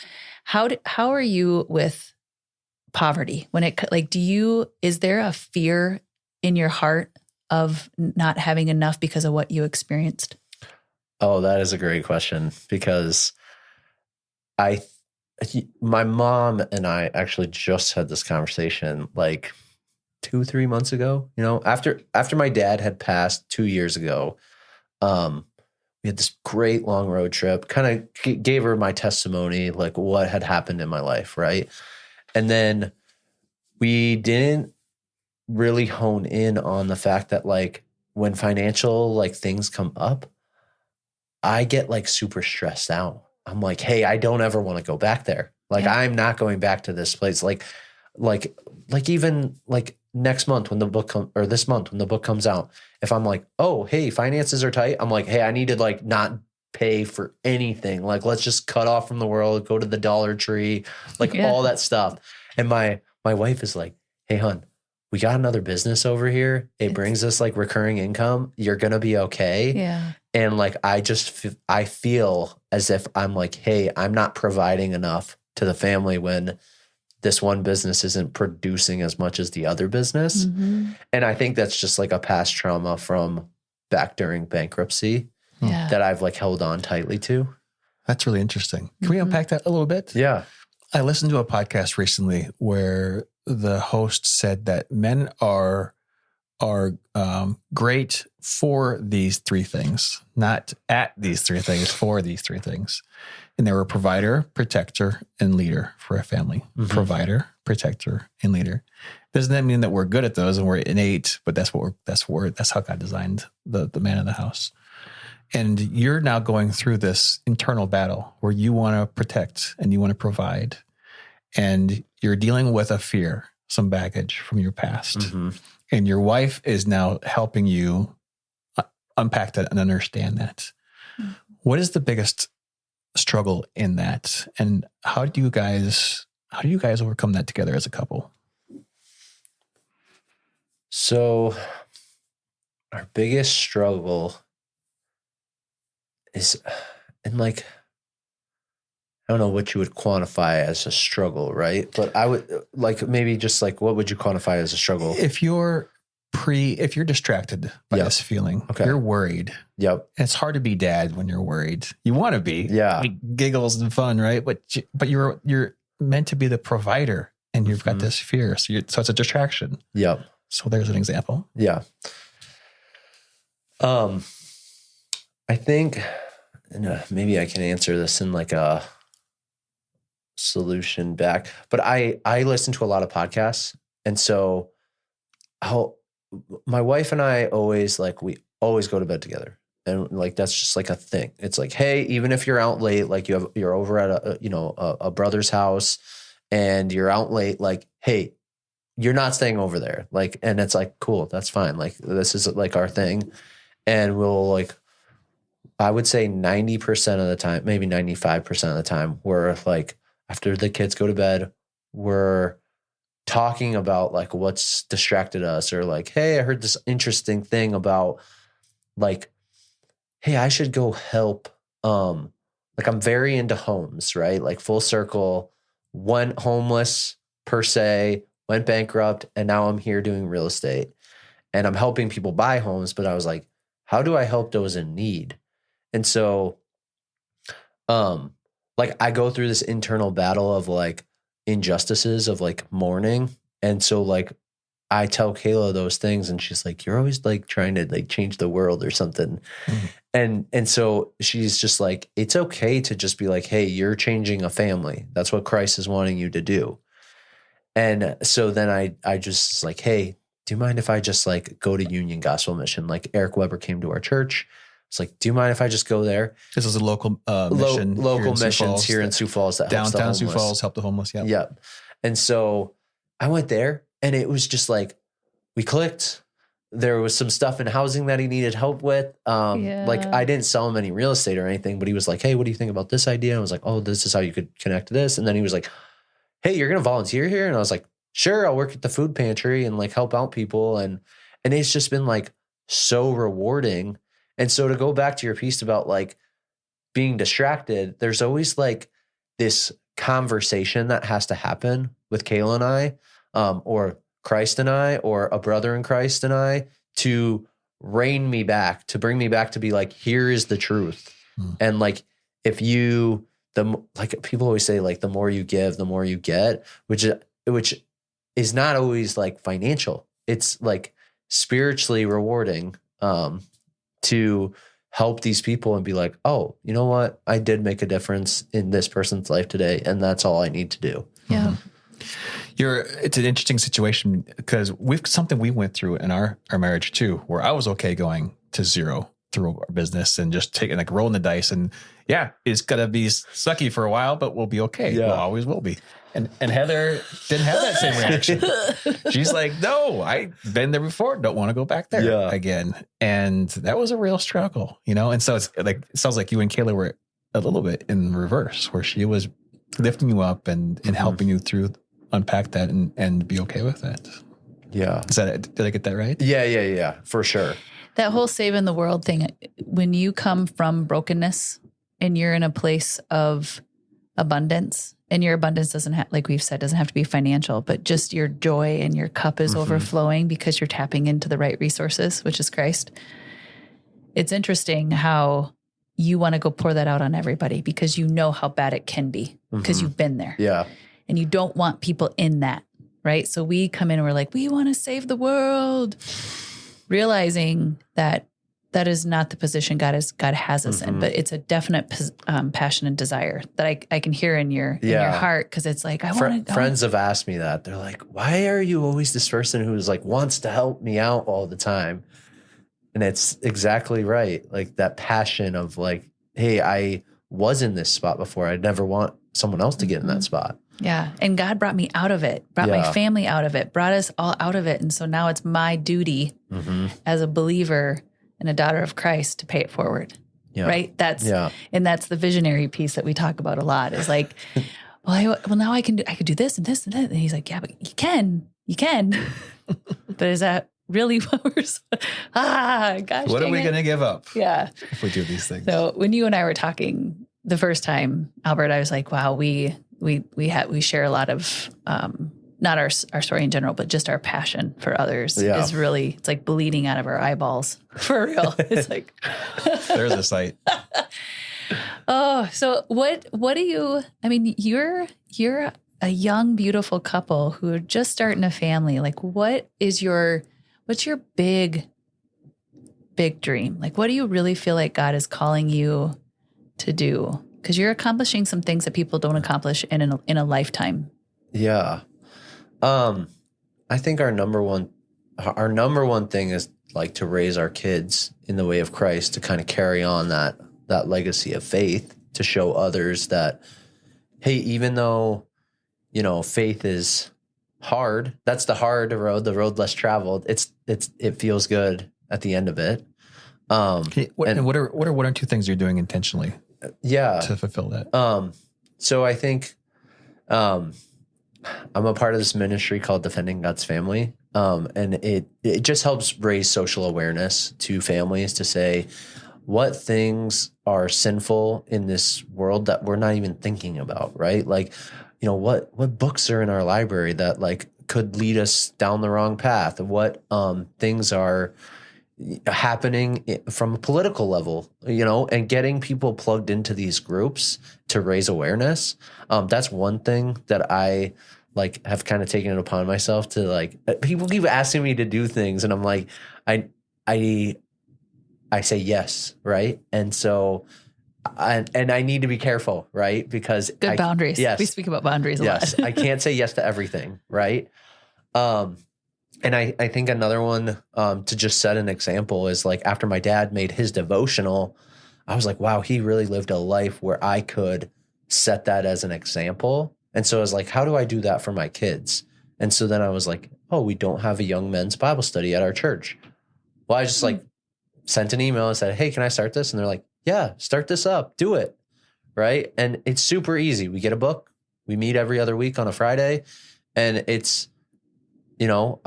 how are you with poverty when it, like, is there a fear in your heart of not having enough because of what you experienced? Oh, that is a great question, because my mom and I actually just had this conversation like 2-3 months ago. You know, after my dad had passed 2 years ago, we had this great long road trip, kind of gave her my testimony, like what had happened in my life. Right. And then we didn't really hone in on the fact that like when financial like things come up, I get like super stressed out. I'm like, hey, I don't ever want to go back there. Like, I'm not going back to this place. Like even like next month when the book or this month when the book comes out, if I'm like, oh, hey, finances are tight. I'm like, hey, I need to like not pay for anything. Like, let's just cut off from the world, go to the Dollar Tree, like all that stuff. And my wife is like, hey, hon, we got another business over here. It brings us like recurring income. You're going to be okay. Yeah. And like, I feel as if I'm like, hey, I'm not providing enough to the family when this one business isn't producing as much as the other business. And I think that's just like a past trauma from back during bankruptcy that I've like held on tightly to. That's really interesting. Can we unpack that a little bit? Yeah. I listened to a podcast recently where the host said that men are great for these three things, not at these three things, for these three things. And they were provider, protector, and leader for a family. Provider, protector, and leader. Doesn't that mean that we're good at those and we're innate? But that's how God designed the man in the house. And you're now going through this internal battle where you want to protect and you want to provide, and you're dealing with a fear, some baggage from your past. And your wife is now helping you unpack that and understand that. What is the biggest struggle in that? And how do you guys overcome that together as a couple? So our biggest struggle is, and like, I don't know what you would quantify as a struggle, right? But I would like maybe just like, what would you quantify as a struggle? If you're distracted by this feeling, you're worried. Yep. And it's hard to be dad when you're worried. You want to be, like giggles and fun, right? But you're meant to be the provider, and you've got this fear. So it's a distraction. Yep. So there's an example. Yeah. I think maybe I can answer this in like a solution back. But I listen to a lot of podcasts. And so my wife and I always we always go to bed together. And like, that's just like a thing. It's like, hey, even if you're out late, like you're over at a brother's house and you're out late, like, hey, you're not staying over there. Like, and it's like, cool, that's fine. Like, this is like our thing. And we'll like, I would say 90% of the time, maybe 95% of the time, we're like, after the kids go to bed, we're talking about like what's distracted us, or like, hey, I heard this interesting thing about like, hey, I should go help. Like, I'm very into homes, right? Like, full circle, went homeless per se, went bankrupt, and now I'm here doing real estate. And I'm helping people buy homes, but I was like, how do I help those in need? And so, like, I go through this internal battle of like injustices of like mourning. And so like, I tell Kayla those things and she's like, you're always like trying to like change the world or something. Mm-hmm. And so she's just like, it's okay to just be like, hey, you're changing a family. That's what Christ is wanting you to do. And so then I just like, hey, do you mind if I just like go to Union Gospel Mission? Like, Eric Weber came to our church. It's like, do you mind if I just go there? This is a local mission. Local missions here in Sioux Falls that helps the homeless. Downtown Sioux Falls, help the homeless. Yeah. Yep. And so I went there and it was just like, we clicked. There was some stuff in housing that he needed help with. Like, I didn't sell him any real estate or anything, but he was like, hey, what do you think about this idea? And I was like, oh, this is how you could connect to this. And then he was like, hey, you're going to volunteer here? And I was like, sure, I'll work at the food pantry and like help out people. And it's just been like so rewarding. And so to go back to your piece about like being distracted, there's always like this conversation that has to happen with Kayla and I, or Christ and I, or a brother in Christ and I, to rein me back, to bring me back to be like, here is the truth. And like, if you, like people always say, like, the more you give, the more you get, which is not always like financial. It's like spiritually rewarding, to help these people and be like, oh, you know what? I did make a difference in this person's life today. And that's all I need to do. Yeah. It's an interesting situation because something we went through in our marriage too, where I was okay going to zero through our business and just taking like rolling the dice. And yeah, it's going to be sucky for a while, but we'll be okay. Yeah. We'll always will be. And Heather didn't have that same reaction. She's like, no, I've been there before. Don't want to go back there again. And that was a real struggle, you know? And so it's like, it sounds like you and Kayla were a little bit in reverse, where she was lifting you up and helping you through, unpack that and be okay with it. Yeah. Did I get that right? Yeah. For sure. That whole saving the world thing, when you come from brokenness and you're in a place of abundance, and your abundance doesn't have, like we've said, doesn't have to be financial, but just your joy and your cup is overflowing because you're tapping into the right resources, which is Christ. It's interesting how you want to go pour that out on everybody because you know how bad it can be because you've been there. Yeah. And you don't want people in that, right? So we come in and we're like, we want to save the world, realizing that that is not the position God has us in, but it's a definite passion and desire that I can hear in your heart, because it's like, I want to. Friends have asked me that. They're like, why are you always this person who's like wants to help me out all the time? And it's exactly right. Like that passion of like, hey, I was in this spot before. I'd never want someone else to get in that spot. Yeah. And God brought me out of it, brought my family out of it, brought us all out of it. And so now it's my duty as a believer and a daughter of Christ to pay it forward. Yeah. Right. And that's the visionary piece that we talk about a lot, is like, well, now I could do this and this and that. And he's like, yeah, but you can, but is that really what we're, gosh, what are we going to give up? Yeah. If we do these things. So when you and I were talking the first time, Albert, I was like, wow, we share a lot of, not our story in general, but just our passion for others is really, it's like bleeding out of our eyeballs for real. It's like, there's a sight. Oh, so what do you, I mean, you're a young, beautiful couple who are just starting a family. Like, what's your big dream? Like, what do you really feel like God is calling you to do because you're accomplishing some things that people don't accomplish in a lifetime. Yeah. I think our number one thing is like to raise our kids in the way of Christ, to kind of carry on that legacy of faith, to show others that, hey, even though, you know, faith is hard, that's the hard road, the road less traveled. It feels good at the end of it. What are one or two things you're doing intentionally? To fulfill that. So I think, I'm a part of this ministry called Defending God's Family. And it just helps raise social awareness to families, to say what things are sinful in this world that we're not even thinking about, right? Like, you know, what books are in our library that like could lead us down the wrong path, and what things are happening from a political level, you know, and getting people plugged into these groups to raise awareness. That's one thing that I like have kind of taken it upon myself to like, people keep asking me to do things, and I'm like, I say yes. Right. And so, and I need to be careful, right? Because good boundaries. Yes. We speak about boundaries a lot. I can't say yes to everything. Right. And I think another one, to just set an example, is like after my dad made his devotional, I was like, wow, he really lived a life where I could set that as an example. And so I was like, how do I do that for my kids? And so then I was like, oh, we don't have a young men's Bible study at our church. Well, I just like sent an email and said, hey, can I start this? And they're like, yeah, start this up, do it. Right. And it's super easy. We get a book, we meet every other week on a Friday, and it's, you know,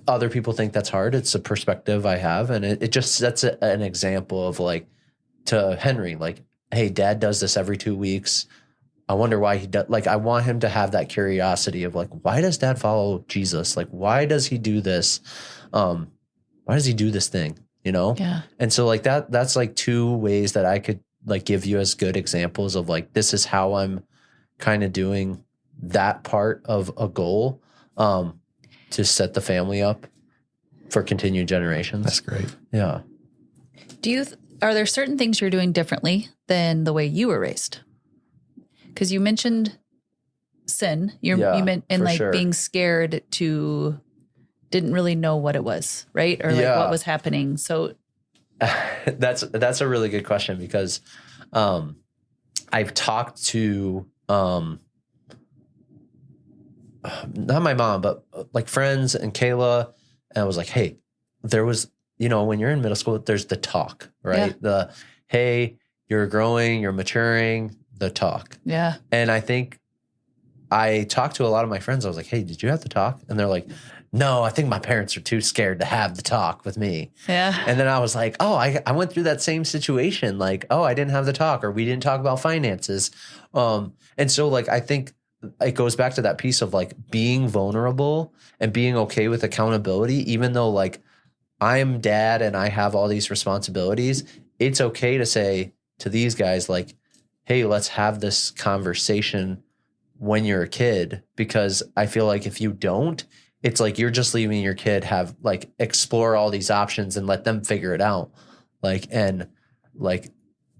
other people think that's hard. It's a perspective I have. And it just sets an example of like, to Henry, like, hey, dad does this every 2 weeks. I wonder why he does. Like, I want him to have that curiosity of like, why does dad follow Jesus? Like, why does he do this? Why does he do this thing? You know? Yeah. And so like that's like two ways that I could like give you as good examples of like, this is how I'm kind of doing that part of a goal, to set the family up for continued generations. That's great. Yeah. Are there certain things you're doing differently than the way you were raised? Because you mentioned sin, you meant, and like being scared to, didn't really know what it was, right? Or like what was happening. So that's a really good question, because I've talked to not my mom, but like friends and Kayla, and I was like, hey, there was, you know, when you're in middle school, there's the talk, right? Yeah. The, hey, you're growing, you're maturing, the talk. Yeah. And I think I talked to a lot of my friends. I was like, hey, did you have the talk? And they're like, no, I think my parents are too scared to have the talk with me. Yeah. And then I was like, oh, I went through that same situation. Like, oh, I didn't have the talk, or we didn't talk about finances. And so like, I think it goes back to that piece of like being vulnerable and being okay with accountability, even though like I'm dad and I have all these responsibilities. It's okay to say to these guys, like, hey, let's have this conversation when you're a kid, because I feel like if you don't, it's like you're just leaving your kid have like explore all these options and let them figure it out. Like, and like,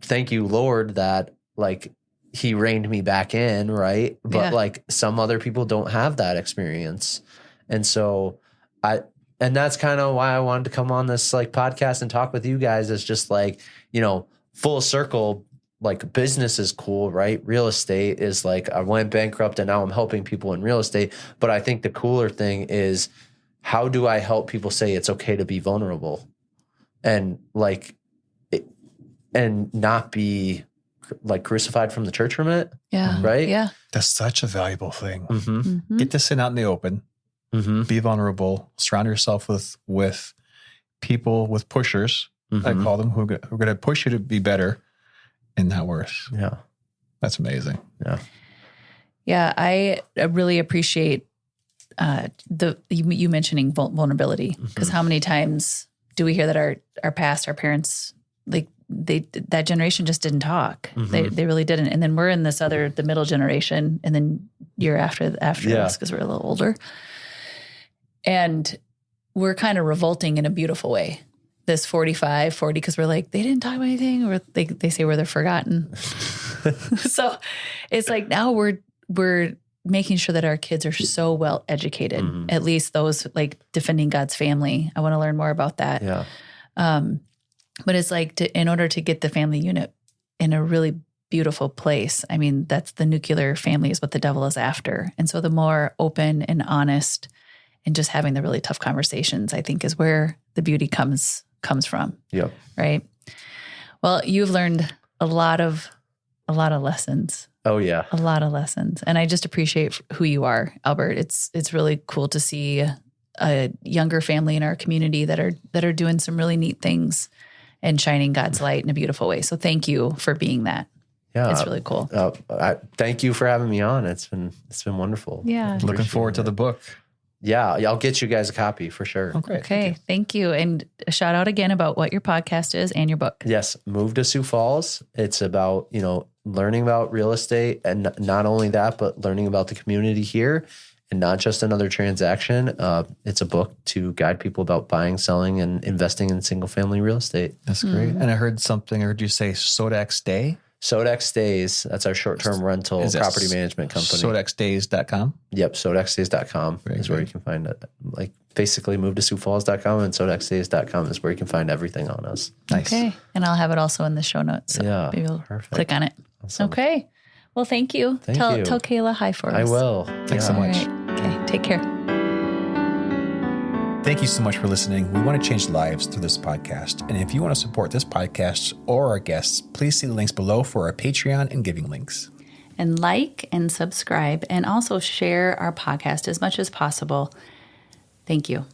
thank you, Lord, that like he reined me back in. Right. But like some other people don't have that experience. And so and that's kind of why I wanted to come on this like podcast and talk with you guys, is just like, you know, full circle. Like business is cool, right? Real estate is like, I went bankrupt and now I'm helping people in real estate. But I think the cooler thing is, how do I help people say it's okay to be vulnerable and like, and not be like crucified from the church from it? Yeah. Right? Yeah. That's such a valuable thing. Mm-hmm. Mm-hmm. Get to sit out in the open, be vulnerable, surround yourself with people, with pushers, I call them, who are going to push you to be better. And that works. Yeah. That's amazing. Yeah. Yeah. I really appreciate you mentioning vulnerability, because how many times do we hear that our past, our parents, like that generation just didn't talk. They really didn't. And then we're in this the middle generation, and then you're after us, because we're a little older. And we're kind of revolting in a beautiful way. This 45, 40, because we're like, they didn't talk about anything, or they say where they're forgotten. So it's like now we're making sure that our kids are so well educated, at least those like defending God's family. I want to learn more about that. Yeah. But it's like in order to get the family unit in a really beautiful place, I mean, that's the nuclear family is what the devil is after. And so the more open and honest and just having the really tough conversations, I think is where the beauty comes from. Yep. Right. Well, you've learned a lot of lessons. Oh yeah. A lot of lessons. And I just appreciate who you are, Albert. It's really cool to see a younger family in our community that are doing some really neat things and shining God's light in a beautiful way. So thank you for being that. Yeah. It's really cool. Thank you for having me on. It's been wonderful. Yeah. Looking forward to the book. Yeah. I'll get you guys a copy for sure. Oh, great. Okay. Thank you. And a shout out again about what your podcast is and your book. Yes. Move to Sioux Falls. It's about, learning about real estate, and not only that, but learning about the community here, and not just another transaction. It's a book to guide people about buying, selling, and investing in single family real estate. That's great. And I heard you say Sodex Day. Sodex Stays. That's our short-term rental property management company. SodexDays.com? Yep. SodexDays.com is where you can find it. Like basically move to SiouxFalls.com, and SodexDays.com is where you can find everything on us. Nice. Okay. And I'll have it also in the show notes. So maybe you'll click on it. Awesome. Okay. Well, thank you. Tell Kayla hi for us. I will. Thanks so much. Right. Okay. Take care. Thank you so much for listening. We want to change lives through this podcast. And if you want to support this podcast or our guests, please see the links below for our Patreon and giving links. And like and subscribe, and also share our podcast as much as possible. Thank you.